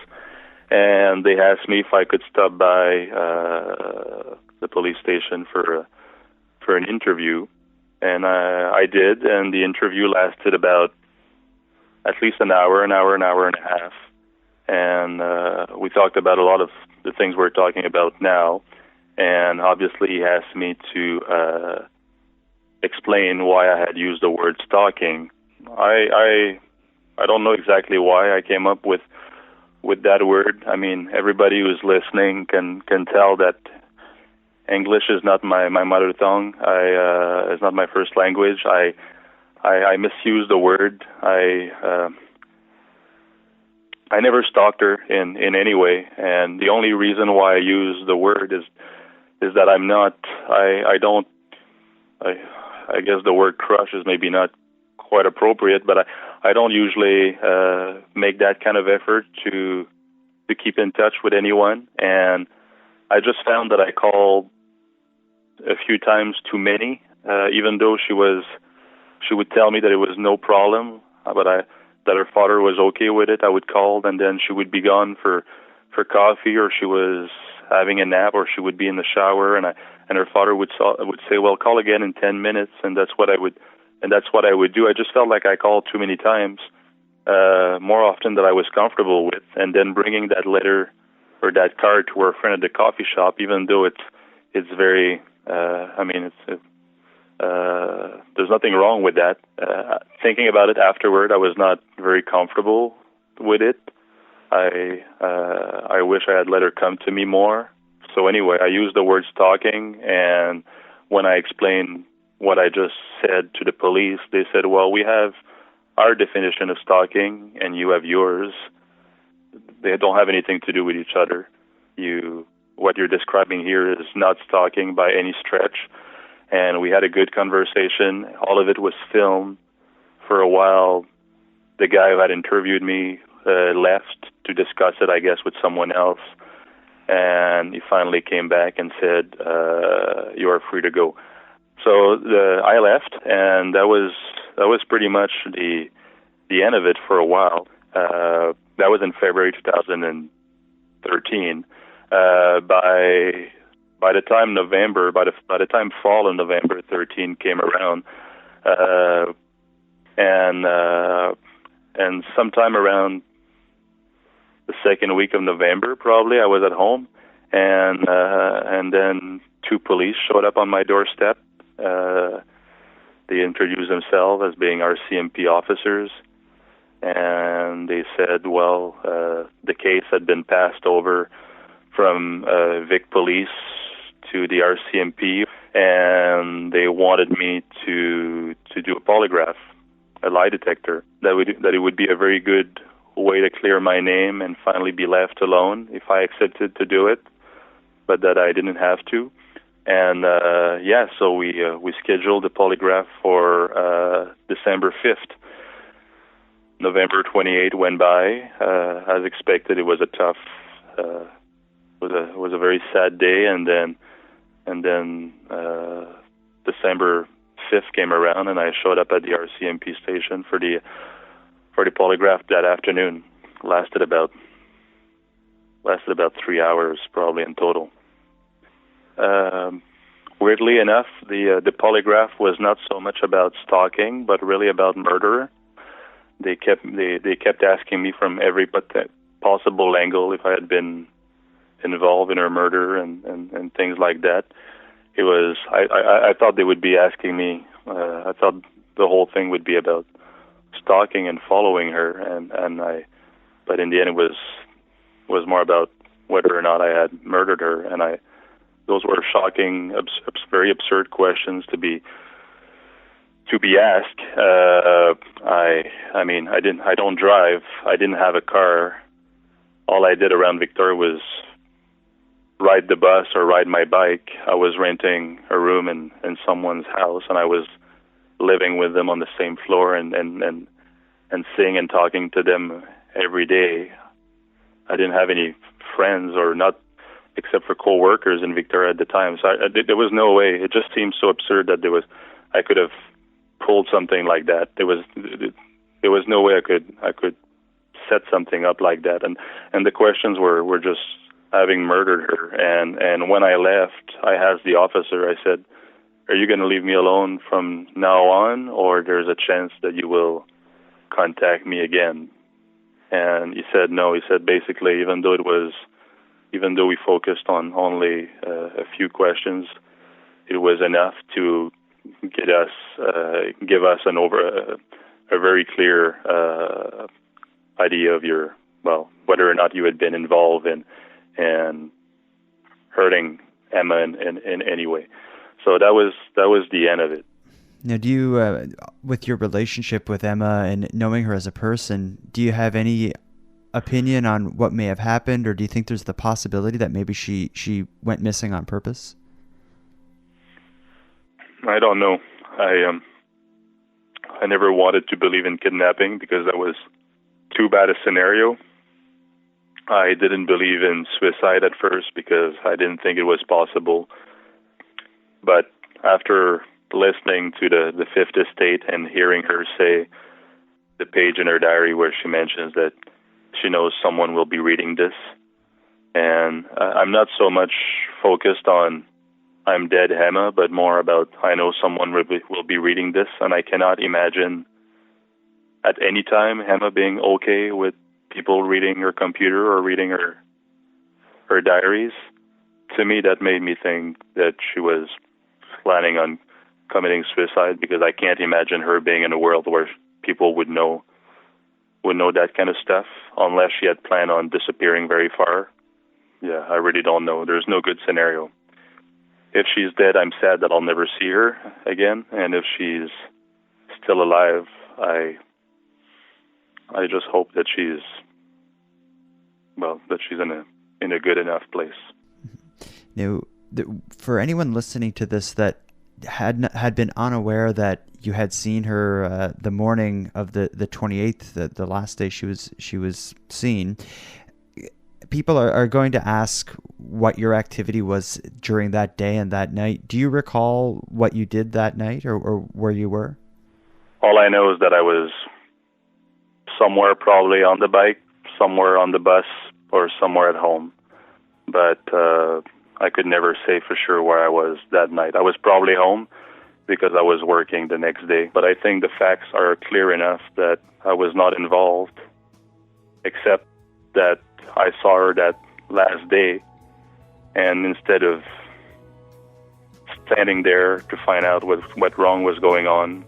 and they asked me if I could stop by the police station for an interview, and I did. And the interview lasted about at least an hour and a half. And we talked about a lot of the things we're talking about now. And obviously he asked me to explain why I had used the word stalking. I don't know exactly why I came up with that word. I mean, everybody who's listening can tell that English is not my mother tongue. It's not my first language. I misuse the word. I never stalked her in any way, and the only reason why I use the word is that I'm not. I guess the word crush is maybe not quite appropriate, but I don't usually make that kind of effort to keep in touch with anyone, and I just found that I called a few times too many, even though she would tell me that it was no problem, but that her father was okay with it. I would call, and then she would be gone for coffee, or she was having a nap, or she would be in the shower, and her father would say, "Well, call again in 10 minutes," and that's what I would do. I just felt like I called too many times, more often than I was comfortable with, and then bringing that letter or that card to her friend at the coffee shop, even though it's very, there's nothing wrong with that. Thinking about it afterward, I was not very comfortable with it. I wish I had let her come to me more. So anyway, I used the word stalking, and when I explained what I just said to the police, they said, "Well, we have our definition of stalking, and you have yours. They don't have anything to do with each other. What you're describing here is not stalking by any stretch." And we had a good conversation. All of it was filmed. For a while, the guy who had interviewed me left to discuss it, I guess, with someone else. And he finally came back and said, "You are free to go." So I left, and that was pretty much the end of it for a while. That was in February 2013. By the time fall of November 13 came around, and sometime around the second week of November, probably, I was at home, and then two police showed up on my doorstep. They introduced themselves as being our CMP officers, and they said, well, the case had been passed over from Vic Police to the RCMP, and they wanted me to do a polygraph, a lie detector. That it would be a very good way to clear my name and finally be left alone if I accepted to do it, but that I didn't have to. And so we scheduled the polygraph for December 5th. November 28 went by. As expected, it was a tough, was a very sad day, and then December 5th came around, and I showed up at the RCMP station for the polygraph that afternoon. Lasted about 3 hours, probably, in total. Weirdly enough, the polygraph was not so much about stalking, but really about murder. They kept asking me from every possible angle if I had been involved in her murder and things like that. It was I thought they would be asking me. I thought the whole thing would be about stalking and following her, but in the end it was more about whether or not I had murdered her, and those were shocking, very absurd questions to be asked. I don't drive. I didn't have a car. All I did around Victoria was ride the bus or ride my bike. I was renting a room in someone's house, and I was living with them on the same floor and seeing and talking to them every day. I didn't have any friends, or not, except for co-workers in Victoria at the time. So there was no way. It just seemed so absurd that I could have pulled something like that. There was no way I could set something up like that. And the questions were just having murdered her. And when I left, I asked the officer, I said, "Are you going to leave me alone from now on, or there's a chance that you will contact me again?" And he said no. He said basically, even though we focused on only a few questions, it was enough to give us a very clear idea of whether or not you had been involved in hurting Emma in any way. So that was the end of it. Now, do you, with your relationship with Emma and knowing her as a person, do you have any opinion on what may have happened, or do you think there's the possibility that maybe she went missing on purpose? I don't know. I never wanted to believe in kidnapping because that was too bad a scenario. I didn't believe in suicide at first because I didn't think it was possible. But after listening to the Fifth Estate and hearing her say the page in her diary where she mentions that she knows someone will be reading this, and I'm not so much focused on I'm dead Emma, but more about I know someone will be reading this, and I cannot imagine at any time Emma being okay with people reading her computer or reading her diaries. To me, that made me think that she was planning on committing suicide, because I can't imagine her being in a world where people would know that kind of stuff, unless she had planned on disappearing very far. Yeah, I really don't know. There's no good scenario. If she's dead, I'm sad that I'll never see her again, and if she's still alive, I just hope that she's in a good enough place. Now, for anyone listening to this that had been unaware that you had seen her the morning of the 28th, the last day she was seen, people are going to ask what your activity was during that day and that night. Do you recall what you did that night or where you were? All I know is that I was somewhere, probably on the bike, somewhere on the bus, or somewhere at home. But I could never say for sure where I was that night. I was probably home because I was working the next day. But I think the facts are clear enough that I was not involved, except that I saw her that last day, and instead of standing there to find out what wrong was going on,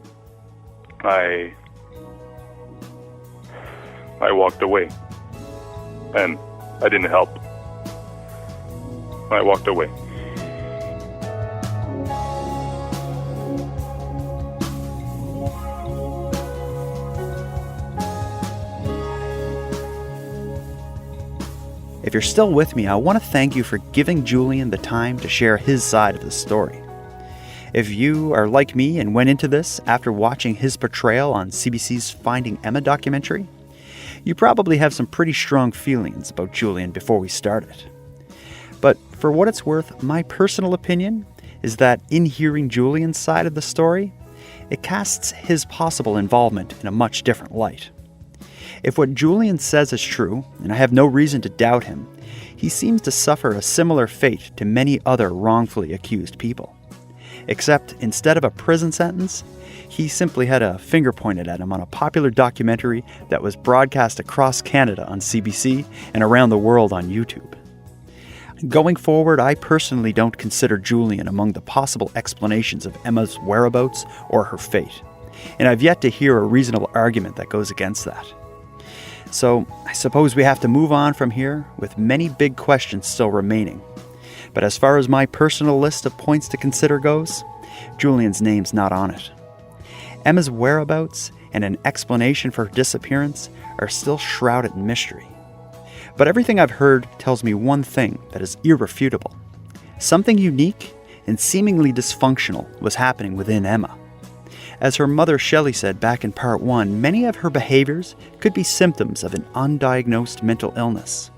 I walked away, and I didn't help. I walked away. If you're still with me, I want to thank you for giving Julien the time to share his side of the story. If you are like me and went into this after watching his portrayal on CBC's Finding Emma documentary, you probably have some pretty strong feelings about Julien before we started. But for what it's worth, my personal opinion is that in hearing Julien's side of the story, it casts his possible involvement in a much different light. If what Julien says is true, and I have no reason to doubt him, he seems to suffer a similar fate to many other wrongfully accused people. Except instead of a prison sentence, he simply had a finger pointed at him on a popular documentary that was broadcast across Canada on CBC and around the world on YouTube. Going forward, I personally don't consider Julien among the possible explanations of Emma's whereabouts or her fate, and I've yet to hear a reasonable argument that goes against that. So I suppose we have to move on from here with many big questions still remaining. But as far as my personal list of points to consider goes, Julien's name's not on it. Emma's whereabouts and an explanation for her disappearance are still shrouded in mystery. But everything I've heard tells me one thing that is irrefutable. Something unique and seemingly dysfunctional was happening within Emma. As her mother Shelley said back in part 1, many of her behaviors could be symptoms of an undiagnosed mental illness.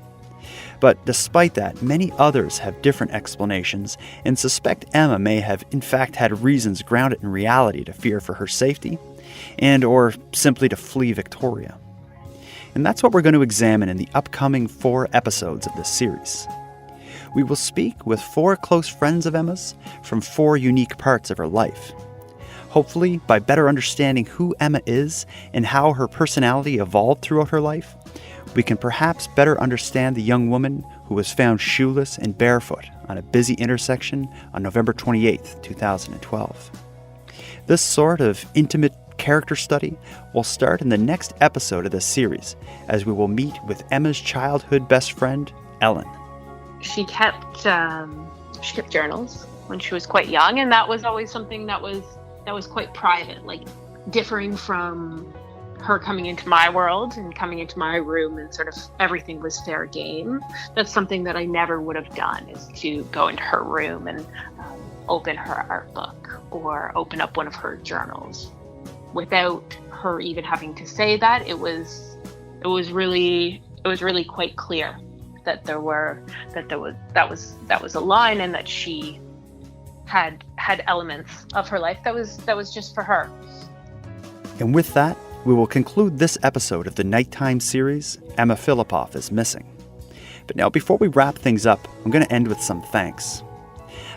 But despite that, many others have different explanations and suspect Emma may have in fact had reasons grounded in reality to fear for her safety and or simply to flee Victoria. And that's what we're going to examine in the upcoming 4 episodes of this series. We will speak with 4 close friends of Emma's from 4 unique parts of her life. Hopefully, by better understanding who Emma is and how her personality evolved throughout her life, we can perhaps better understand the young woman who was found shoeless and barefoot on a busy intersection on November 28, 2012. This sort of intimate character study will start in the next episode of this series, as we will meet with Emma's childhood best friend, Ellen. She kept journals when she was quite young, and that was always something that was quite private, like differing from her coming into my world and coming into my room, and sort of everything was fair game. That's something that I never would have done, is to go into her room and open her art book or open up one of her journals without her even having to say that. It was really quite clear that that was a line, and that she had elements of her life that was just for her. And with that, we will conclude this episode of the Nighttime series, Emma Fillipoff is Missing. But now, before we wrap things up, I'm going to end with some thanks.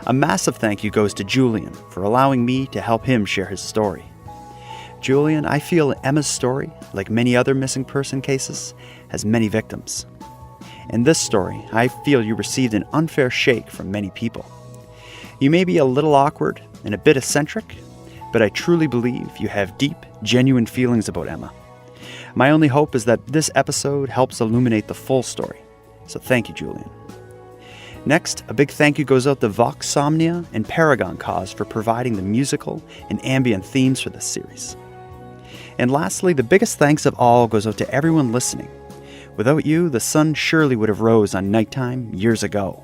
A massive thank you goes to Julien for allowing me to help him share his story. Julien, I feel Emma's story, like many other missing person cases, has many victims. In this story, I feel you received an unfair shake from many people. You may be a little awkward and a bit eccentric, but I truly believe you have deep, genuine feelings about Emma. My only hope is that this episode helps illuminate the full story. So thank you, Julien. Next, a big thank you goes out to Voxomnia and Paragon Cause for providing the musical and ambient themes for this series. And lastly, the biggest thanks of all goes out to everyone listening. Without you, the sun surely would have rose on Nighttime years ago.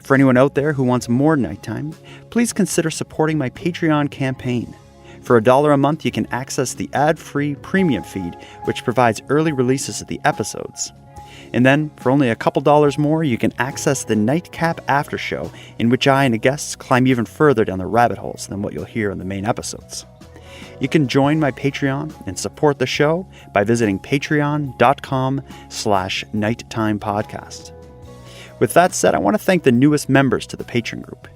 For anyone out there who wants more Nighttime, please consider supporting my Patreon campaign. For $1 a month, you can access the ad-free premium feed, which provides early releases of the episodes. And then, for only a couple dollars more, you can access the Nightcap After Show, in which I and the guests climb even further down the rabbit holes than what you'll hear in the main episodes. You can join my Patreon and support the show by visiting patreon.com/nighttimepodcast. With that said, I want to thank the newest members to the Patreon group,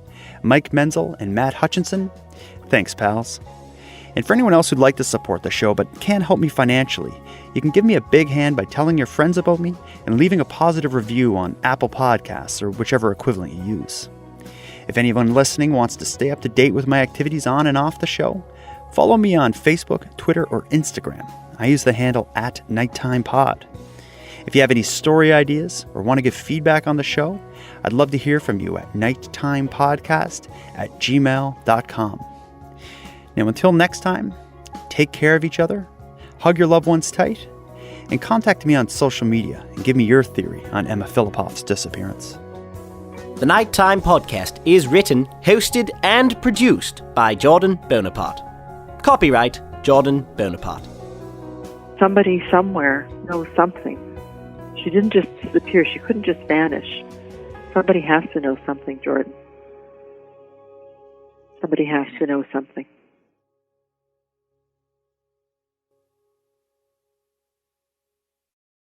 Mike Menzel and Matt Hutchinson. Thanks, pals. And for anyone else who'd like to support the show but can't help me financially, you can give me a big hand by telling your friends about me and leaving a positive review on Apple Podcasts or whichever equivalent you use. If anyone listening wants to stay up to date with my activities on and off the show, follow me on Facebook, Twitter, or Instagram. I use the handle @NighttimePod. If you have any story ideas or want to give feedback on the show, I'd love to hear from you at nighttimepodcast@gmail.com. Now, until next time, take care of each other, hug your loved ones tight, and contact me on social media and give me your theory on Emma Fillipoff's disappearance. The Nighttime Podcast is written, hosted, and produced by Jordan Bonaparte. Copyright Jordan Bonaparte. Somebody somewhere knows something. She didn't just disappear. She couldn't just vanish. Somebody has to know something, Jordan. Somebody has to know something.